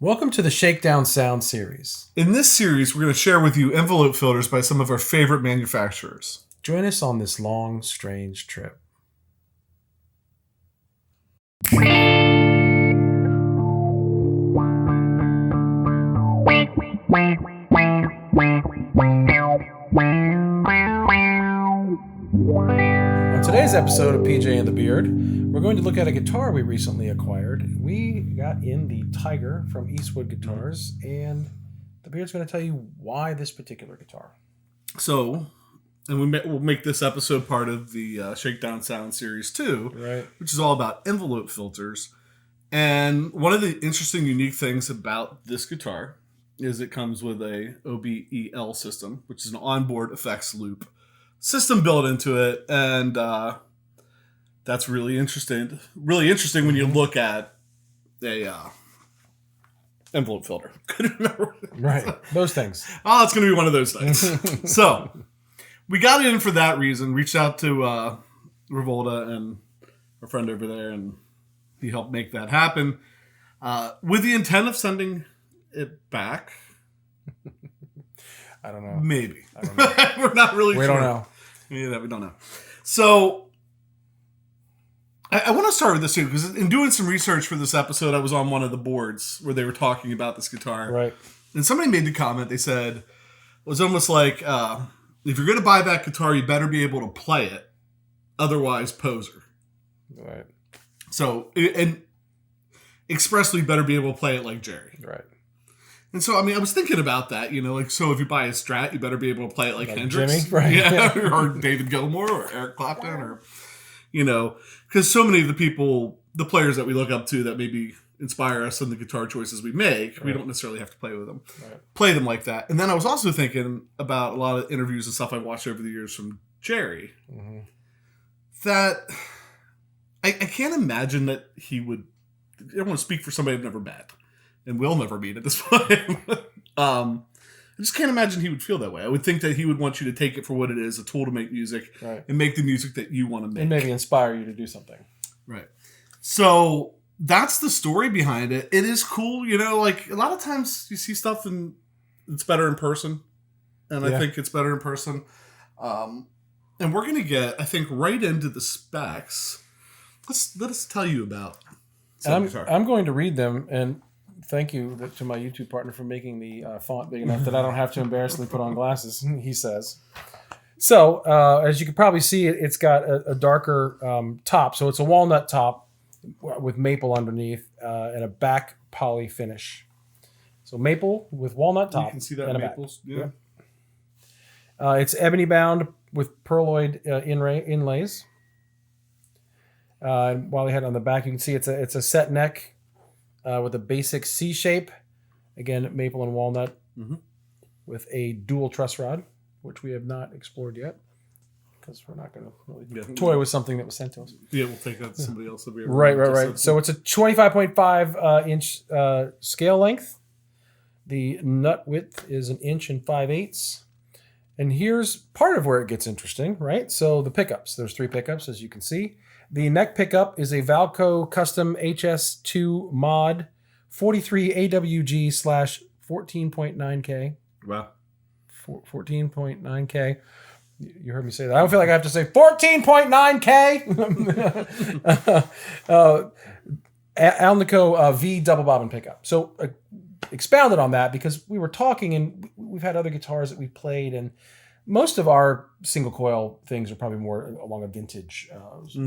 Welcome to the Shakedown Sound Series. In this series, we're going to share with you envelope filters by some of our favorite manufacturers. Join us on this long, strange trip. On today's episode of PJ and the Beard, we're going to look at a guitar we recently acquired. We got in the Tiger from Eastwood Guitars, and the Beard's going to tell you why this particular guitar. So, and we'll make this episode part of the Shakedown Sound Series too, Right. which is all about envelope filters. And one of the interesting, unique things about this guitar is it comes with a OBEL system, which is an onboard effects loop system built into it, and that's really interesting. Really interesting when you look at a envelope filter. Couldn't remember. Right. Those things. Oh, it's going to be one of those things. So we got in for that reason. Reached out to Revolta and our friend over there, and he helped make that happen with the intent of sending it back. I don't know. Maybe. I don't know. We're not really sure. We don't know. Yeah, we don't know. So I want to start with this too, because in doing some research for this episode, I was on one of the boards where they were talking about this guitar. Right. And somebody made the comment, they said, it was almost like, if you're going to buy that guitar, you better be able to play it. Otherwise, poser. Right. So, and expressly better be able to play it like Jerry. Right. And so, I mean, I was thinking about that, like, so if you buy a Strat, you better be able to play it like Hendrix. Jimmy, right? Yeah, or David Gilmour, or Eric Clapton, or, because so many of the players that we look up to that maybe inspire us in the guitar choices we make, we don't necessarily have to play with them. Right. Play them like that. And then I was also thinking about a lot of interviews and stuff I've watched over the years from Jerry, that I can't imagine that he would, I don't want to speak for somebody I've never met, and will never meet at this point. I just can't imagine he would feel that way. I would think that he would want you to take it for what it is, a tool to make music, Right. and make the music that you want to make. And maybe inspire you to do something. Right. So that's the story behind it. It is cool, like a lot of times you see stuff and it's better in person. And I think it's better in person. And we're going to get, I think, right into the specs. Let us tell you about I'm going to read them, and thank you to my YouTube partner for making the font big enough that I don't have to embarrassingly put on glasses, he says. So, as you can probably see, it's got a darker top. So it's a walnut top with maple underneath and a back poly finish. So maple with walnut top. You can see that and maples. Yeah. It's ebony bound with pearloid inlays. While we had on the back, you can see it's a set neck with a basic C shape. Again, maple and walnut with a dual truss rod, which we have not explored yet because we're not going to really toy with something that was sent to us. Yeah, we'll take that to somebody else. Right. So it's a 25.5 inch scale length. The nut width is 1 5/8 inches. And here's part of where it gets interesting, right? So the pickups, there's 3 pickups, as you can see. The neck pickup is a Valco custom HS2 mod 43 AWG / 14.9K. Wow. 14.9K. You heard me say that. I don't feel like I have to say 14.9K. Alnico V double bobbin pickup. So expounded on that because we were talking, and we've had other guitars that we played, and most of our single coil things are probably more along a vintage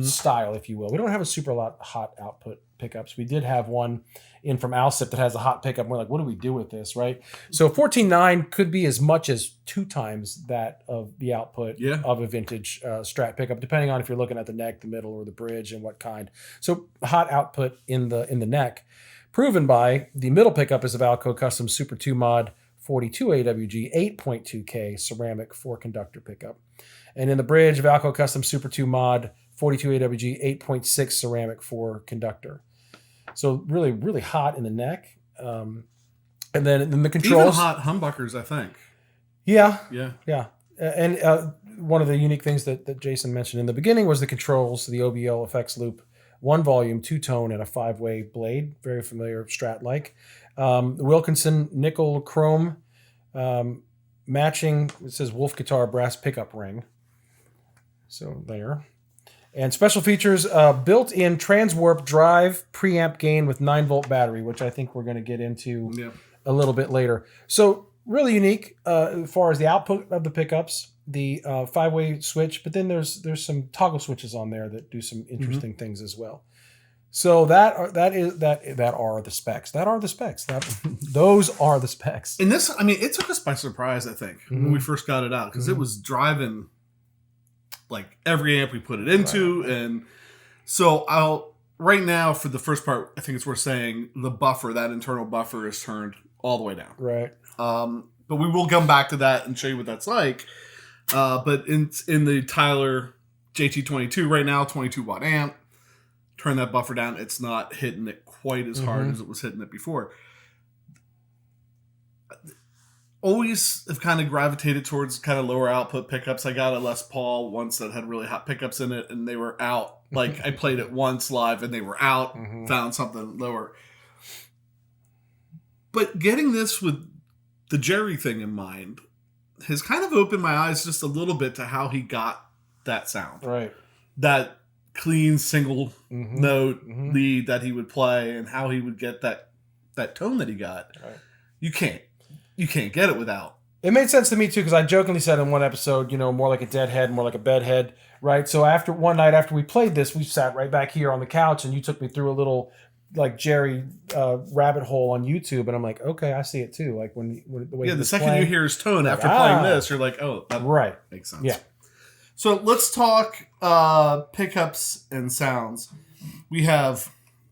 style, if you will. We don't have a super lot hot output pickups. We did have one in from Alsip that has a hot pickup. We're like, what do we do with this, right? So 14.9 could be as much as 2 times that of the output of a vintage Strat pickup, depending on if you're looking at the neck, the middle, or the bridge, and what kind. So hot output in the neck, proven by the middle pickup is a Valco Custom Super 2 Mod 42 AWG 8.2K ceramic 4-conductor pickup. And in the bridge, Valco Custom Super 2 Mod 42 AWG 8.6 ceramic 4-conductor. So really, really hot in the neck. And then the controls. Even hot humbuckers, I think. Yeah. Yeah. And one of the unique things that Jason mentioned in the beginning was the controls, the OBEL effects loop, 1 volume, 2 tone, and a 5-way blade. Very familiar Strat-like. The Wilkinson nickel chrome matching, it says Wolf Guitar brass pickup ring. So there. And special features, built-in Transwarp drive preamp gain with 9-volt battery, which I think we're going to get into a little bit later. So really unique as far as the output of the pickups, the 5-way switch, but then there's some toggle switches on there that do some interesting things as well. So that are the specs. Those are the specs. And this, I mean, it took us by surprise, I think, when we first got it out, because it was driving like every amp we put it into. Right. And so right now for the first part, I think it's worth saying the buffer, that internal buffer is turned all the way down. Right. But we will come back to that and show you what that's like. But in the Tyler JT22 right now, 22 watt amp, turn that buffer down. It's not hitting it quite as hard as it was hitting it before. Always have kind of gravitated towards kind of lower output pickups. I got a Les Paul once that had really hot pickups in it, and they were out. Like I played it once live, and they were out. Found something lower. But getting this with the Jerry thing in mind has kind of opened my eyes just a little bit to how he got that sound. Right. That clean single note lead that he would play, and how he would get that tone that he got. Right. You can't get it without. It made sense to me too, because I jokingly said in one episode, more like a deadhead, more like a bedhead, right? So one night after we played this, we sat right back here on the couch, and you took me through a little like Jerry rabbit hole on YouTube, and I'm like, okay, I see it too. Like when the way the second you hear his tone after playing this, you're like, oh, that makes sense. Yeah. So let's talk pickups and sounds. We have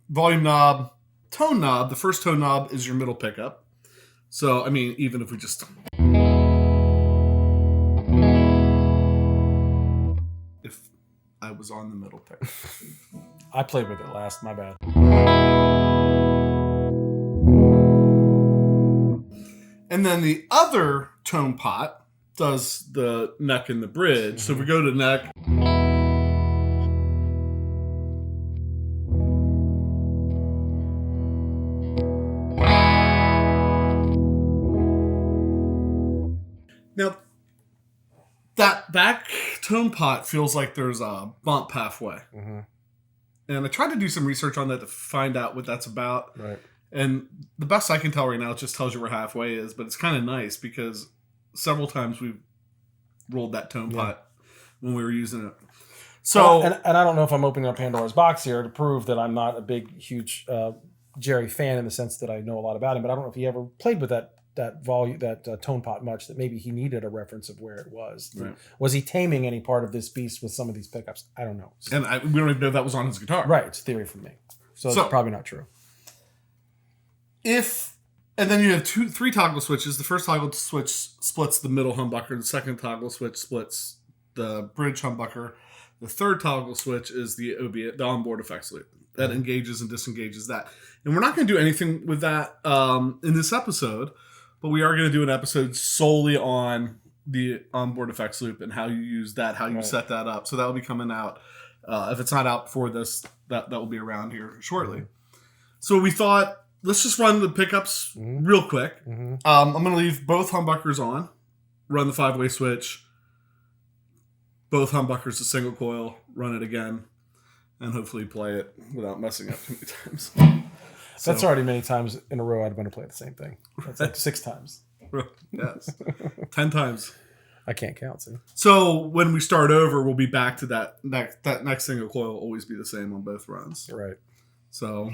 volume knob, tone knob. The first tone knob is your middle pickup. So, I mean, even if we just... If I was on the middle pickup. I played with it last, my bad. And then the other tone pot does the neck and the bridge. So if we go to neck... Now, that back tone pot feels like there's a bump halfway. And I tried to do some research on that to find out what that's about. Right. And the best I can tell right now, it just tells you where halfway is. But it's kind of nice because several times we've rolled that tone pot when we were using it. So, and I don't know if I'm opening up Pandora's box here to prove that I'm not a big, huge Jerry fan in the sense that I know a lot about him. But I don't know if he ever played with that volume, that tone pot much, that maybe he needed a reference of where it was. Right. Was he taming any part of this beast with some of these pickups? I don't know. And we don't even know if that was on his guitar. Right. It's theory from me. So it's probably not true. And then you have 3 toggle switches. The first toggle switch splits the middle humbucker. The second toggle switch splits the bridge humbucker. The third toggle switch is the OBEL, the onboard effects loop. That engages and disengages that. And we're not going to do anything with that in this episode. But we are going to do an episode solely on the onboard effects loop and how you use that, how you set that up. So that will be coming out. If it's not out before this, that will be around here shortly. So we thought, let's just run the pickups real quick. I'm going to leave both humbuckers on, run the 5-way switch, both humbuckers to single coil, run it again, and hopefully play it without messing up too many times. That's already many times in a row I'd want to play the same thing. That's like 6 times. Yes. 10 times. I can't count, see? So when we start over, we'll be back to that next single coil will always be the same on both runs. Right. So...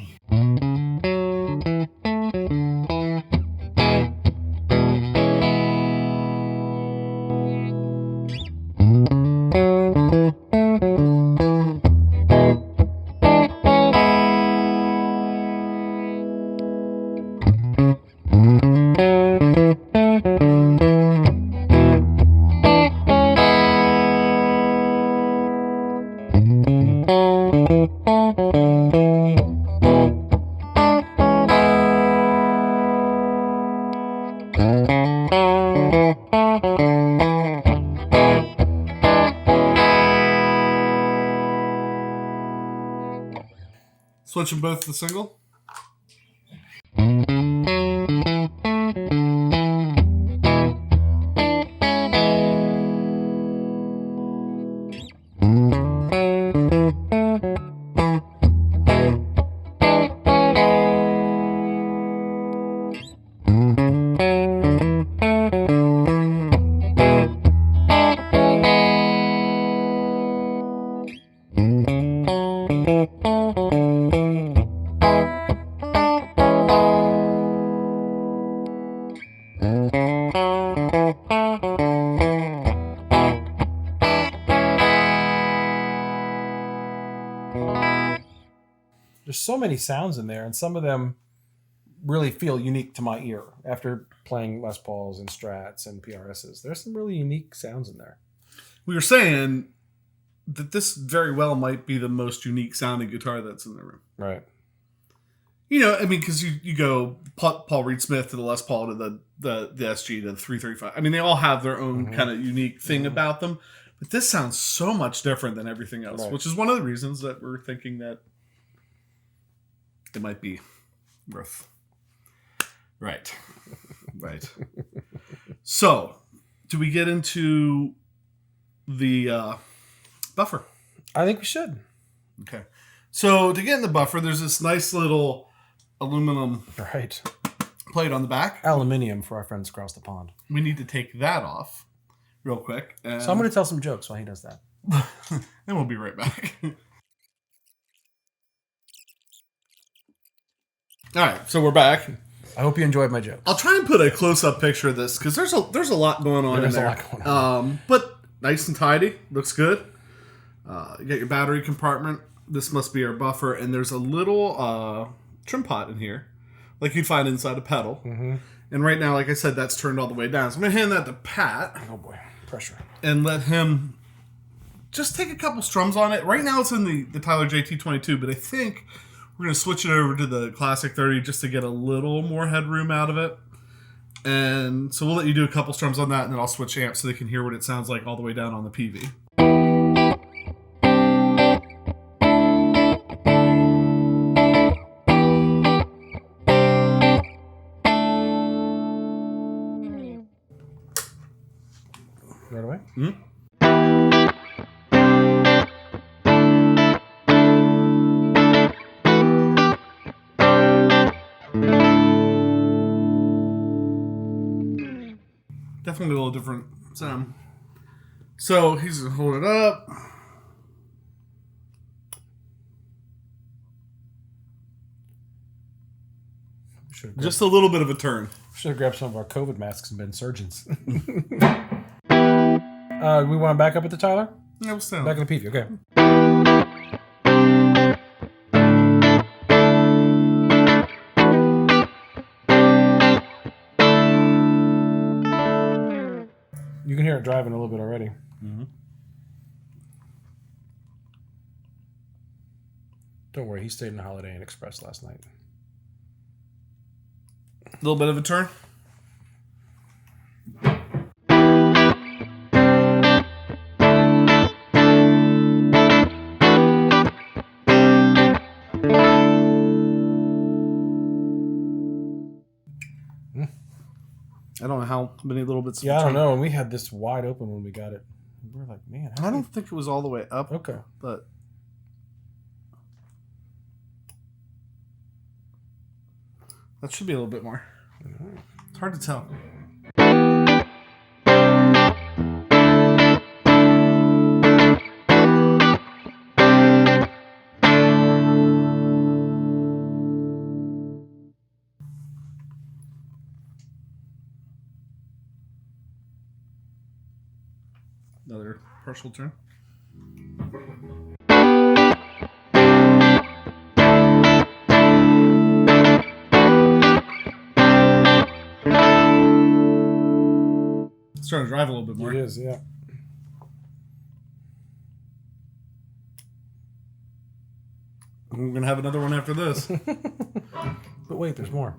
Switching both to the single. many sounds in there, and some of them really feel unique to my ear after playing Les Pauls and Strats and PRSs. There's some really unique sounds in there. We were saying that this very well might be the most unique sounding guitar that's in the room. Right. You know, I mean, because you go Paul Reed Smith to the Les Paul to the SG to the 335. I mean, they all have their own kind of unique thing about them. But this sounds so much different than everything else, which is one of the reasons that we're thinking that it might be worth. Right. Right. So, do we get into the buffer? I think we should. Okay. So, to get in the buffer, there's this nice little aluminum plate on the back. Aluminium for our friends across the pond. We need to take that off real quick. So I'm going to tell some jokes while he does that. Then we'll be right back. All right, so we're back. I hope you enjoyed my jokes. I'll try and put a close-up picture of this because there's a lot going on in there. There's a lot going on. But nice and tidy. Looks good. You got your battery compartment. This must be our buffer. And there's a little trim pot in here like you'd find inside a pedal. Mm-hmm. And right now, like I said, that's turned all the way down. So I'm going to hand that to Pat. Oh, boy. Pressure. And let him just take a couple strums on it. Right now it's in the Tyler JT22, but I think we're going to switch it over to the Classic 30 just to get a little more headroom out of it. And so we'll let you do a couple strums on that, and then I'll switch amps so they can hear what it sounds like all the way down on the PV. Right away? Mm-hmm. Definitely a little different sound. So he's going to hold it up. Just a little bit of a turn. Should have grabbed some of our COVID masks and been surgeons. We want to back up at the Tyler? Yeah, we'll stand back in the PV, okay. You can hear it driving a little bit already. Mm-hmm. Don't worry, he stayed in the Holiday Inn Express last night. A little bit of a turn. I don't know how many little bits. Yeah, I don't know. And we had this wide open when we got it. We were like, man. I don't think it was all the way up. Okay. But that should be a little bit more. Mm-hmm. It's hard to tell. Another partial turn. It's starting to drive a little bit more. It is, yeah. We're going to have another one after this. But wait, there's more.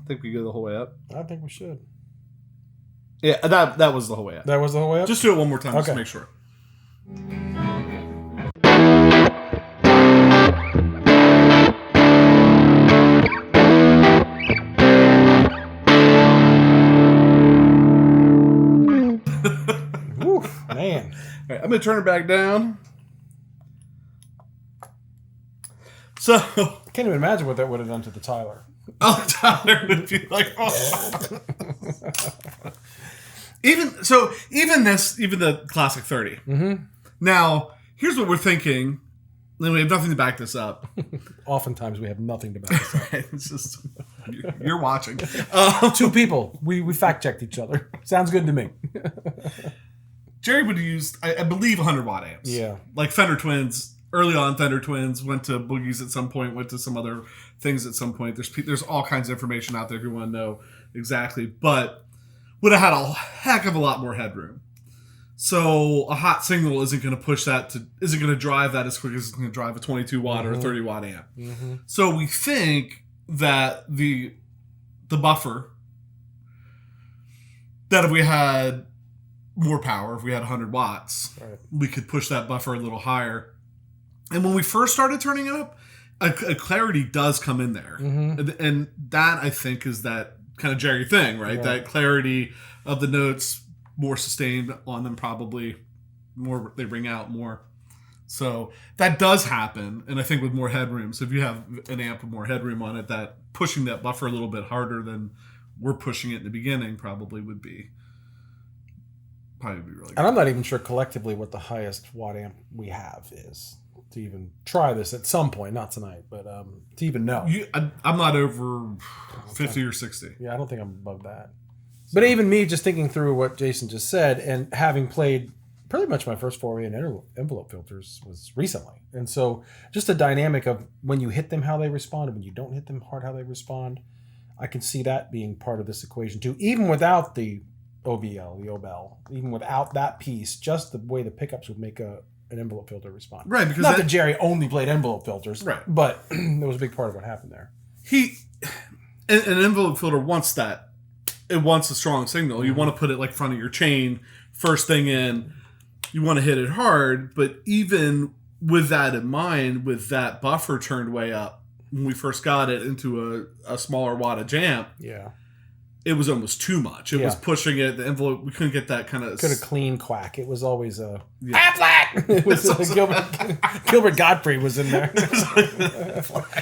I think we go the whole way up. I think we should. Yeah, that was the whole way up. That was the whole way up? Just do it one more time, just to make sure. Oof, man. All right, I'm going to turn it back down. So, I can't even imagine what that would have done to the Tyler. Oh, Tyler would be like, oh. even the Classic 30. Mm-hmm. Now, here's what we're thinking. then we have nothing to back this up. Oftentimes we have nothing to back this up. It's just you're watching. Two people. We fact checked each other. Sounds good to me. Jerry would use, I believe, 100-watt amps. Yeah. Like Fender Twins. Early on, Fender Twins went to Boogies at some point, went to some other things at some point. There's all kinds of information out there if you want to know exactly. But would have had a heck of a lot more headroom. So a hot signal isn't going to drive that as quick as it's going to drive a 22-watt or a 30-watt amp. Mm-hmm. So we think that the buffer, that if we had more power, if we had 100 watts, right, we could push that buffer a little higher. And when we first started turning it up, a clarity does come in there. Mm-hmm. And that, I think, is that kind of Jerry thing, right? Yeah. That clarity of the notes, more sustained on them, probably more, they ring out more. So that does happen. And I think with more headroom, so if you have an amp with more headroom on it, that pushing that buffer a little bit harder than we're pushing it in the beginning probably would be really good. And I'm not even sure collectively what the highest watt amp we have is to even try this at some point, not tonight, but to even know. I'm not over 50 or 60. Yeah, I don't think I'm above that. So. But even me just thinking through what Jason just said and having played pretty much my first foray in envelope filters was recently. And so just the dynamic of when you hit them, how they respond, and when you don't hit them hard, how they respond, I can see that being part of this equation too, even without the OBEL, the OBEL, even without that piece, just the way the pickups would make an envelope filter respond. Right, because not that Jerry only played envelope filters, right, but that was a big part of what happened there. An envelope filter wants that. It wants a strong signal. Mm-hmm. You want to put it like front of your chain, first thing in. You want to hit it hard, but even with that in mind, with that buffer turned way up, when we first got it into a smaller wattage amp, yeah, it was almost too much. It was pushing it. The envelope, we couldn't get that kind of... Could have clean quack. It was always a... Aflac! It was Gilbert Godfrey was in there.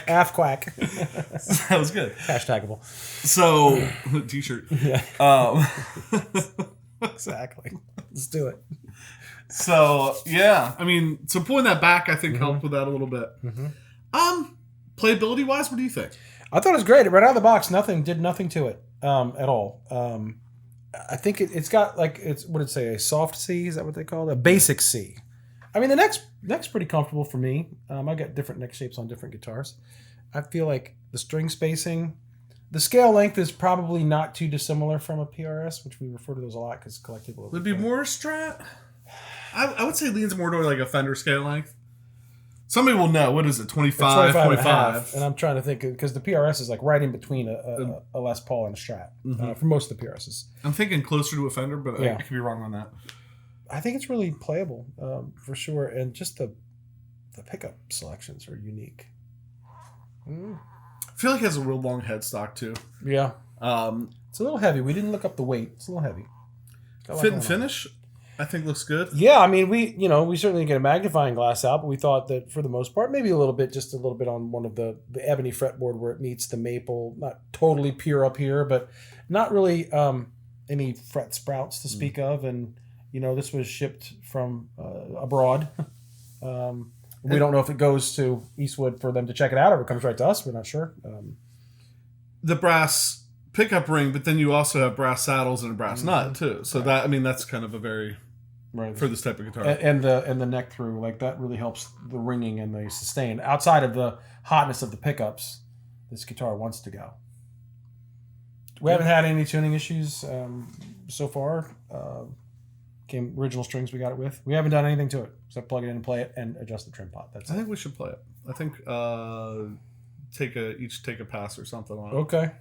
Half quack. That was good. Hashtagable. So, t-shirt. Yeah. Exactly. Let's do it. So, yeah. I mean, so pulling that back, I think, helped with that a little bit. Mm-hmm. Playability-wise, what do you think? I thought it was great. Right out of the box, did nothing to it. At all. I think it's got like, it's, what did it say, a soft C? Is that what they call it? A basic C. I mean, the neck's pretty comfortable for me. I got different neck shapes on different guitars. I feel like the string spacing, the scale length is probably not too dissimilar from a PRS, which we refer to those a lot because collectively. Would it be more Strat? I would say it leans more to like a Fender scale length. Somebody will know. What is it? 25, 25. And I'm trying to think, because the PRS is like right in between a Les Paul and a Strat for most of the PRSs. I'm thinking closer to a Fender, but I could be wrong on that. I think it's really playable for sure. And just the pickup selections are unique. I feel like it has a real long headstock too. Yeah. It's a little heavy. We didn't look up the weight. It's a little heavy. Fit and finish, I think, looks good. Yeah, I mean, we certainly get a magnifying glass out, but we thought that for the most part, maybe a little bit on one of the ebony fretboard where it meets the maple, not totally pure up here, but not really any fret sprouts to speak of. And, this was shipped from abroad. We don't know if it goes to Eastwood for them to check it out or if it comes right to us. We're not sure. The brass pickup ring, but then you also have brass saddles and a brass nut too. So that's kind of a very... Right. For this type of guitar. And the neck through, like that really helps the ringing and the sustain. Outside of the hotness of the pickups, this guitar wants to go. We haven't had any tuning issues so far. Original strings we got it with. We haven't done anything to it except plug it in and play it and adjust the trim pot. I think we should play it. I think each take a pass or something on it. Okay.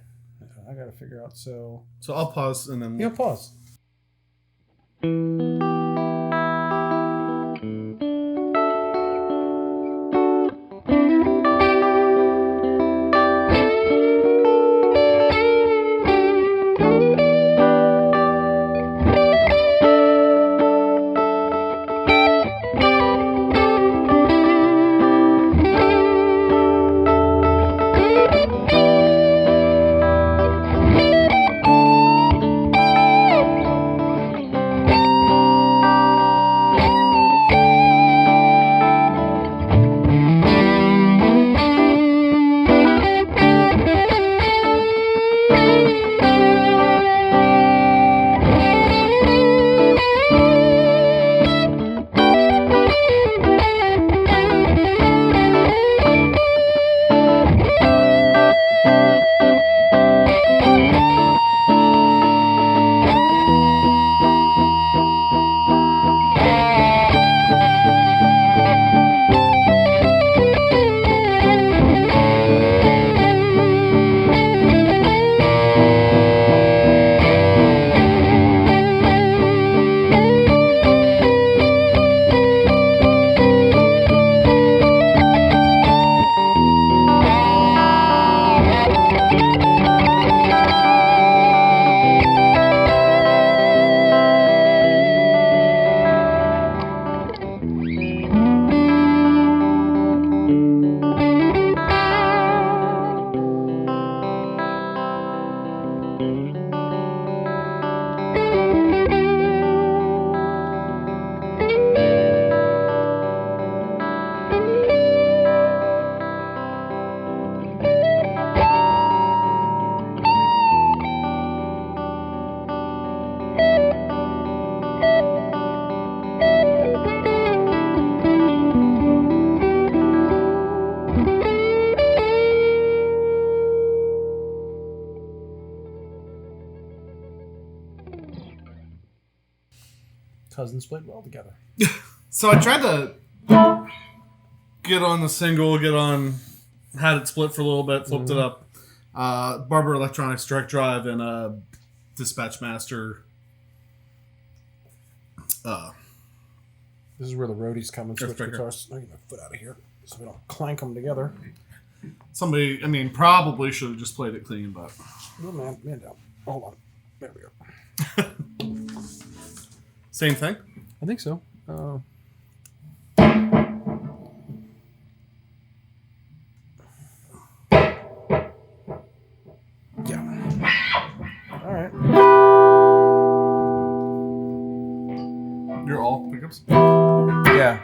I got to figure out. So I'll pause and then... Yeah, pause. cousins played well together. So I tried to get on the single, had it split for a little bit, flipped it up. Barber Electronics direct drive and a Dispatch Master. This is where the roadies come and switch breaker. guitars. I'll get my foot out of here so we don't clank them together. Somebody, probably should have just played it clean, but... Oh, man down. Hold on. There we go. Same thing? I think so. Yeah. All right. You're all pickups? Yeah.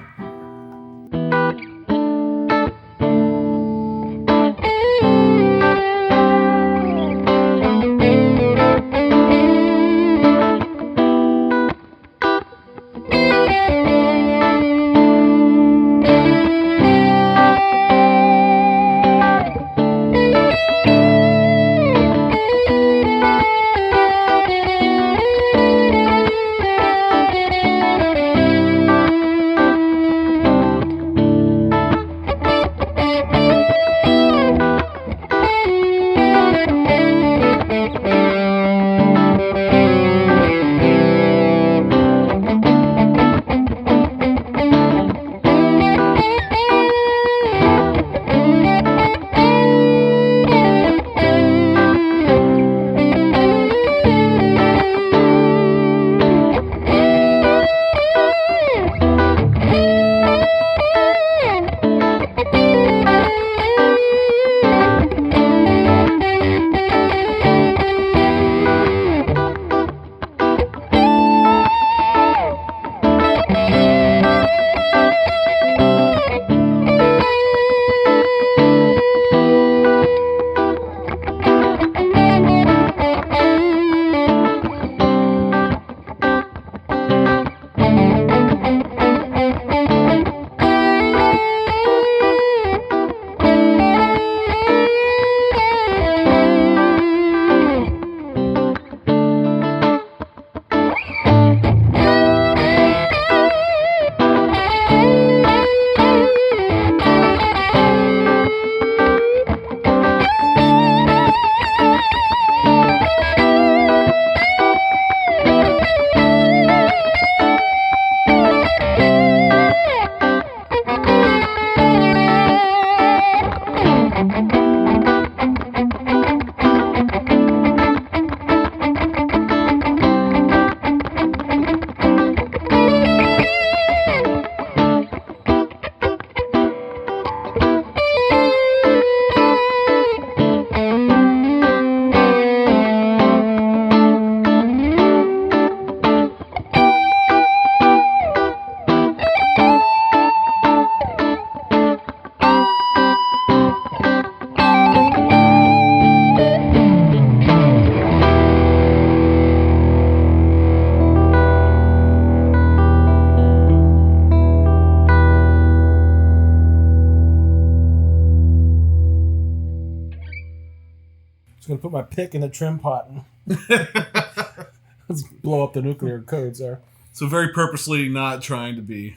I'm going to put my pick in the trim pot and let's blow up the nuclear codes there. So very purposely not trying to be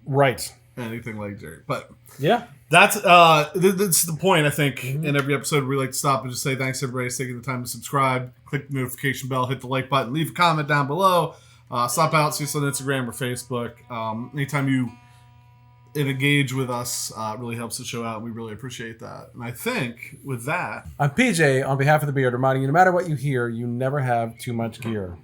right anything like Jerry. But yeah, that's the point, I think, in every episode we like to stop and just say thanks everybody for taking the time to subscribe, click the notification bell, hit the like button, leave a comment down below, stop out, see us on Instagram or Facebook. Anytime you engage with us, really helps the show out, and we really appreciate that. And I think with that, I'm PJ on behalf of the Beard, reminding you no matter what you hear, you never have too much gear.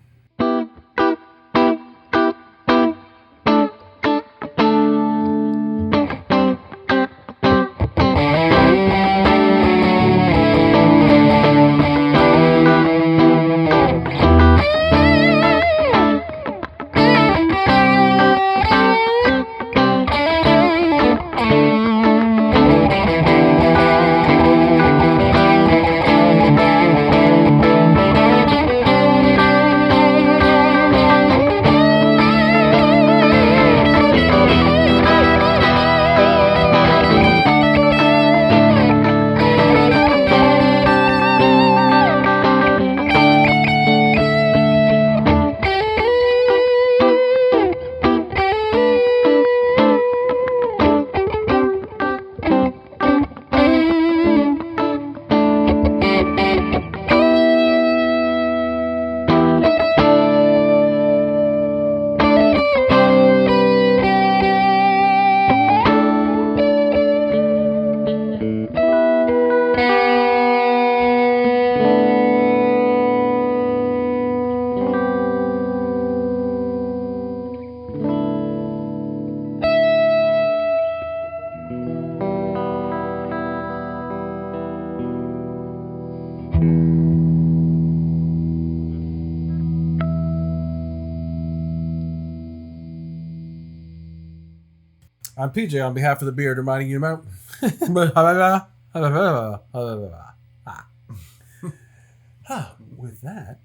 I'm PJ on behalf of the beard, reminding you about. With that,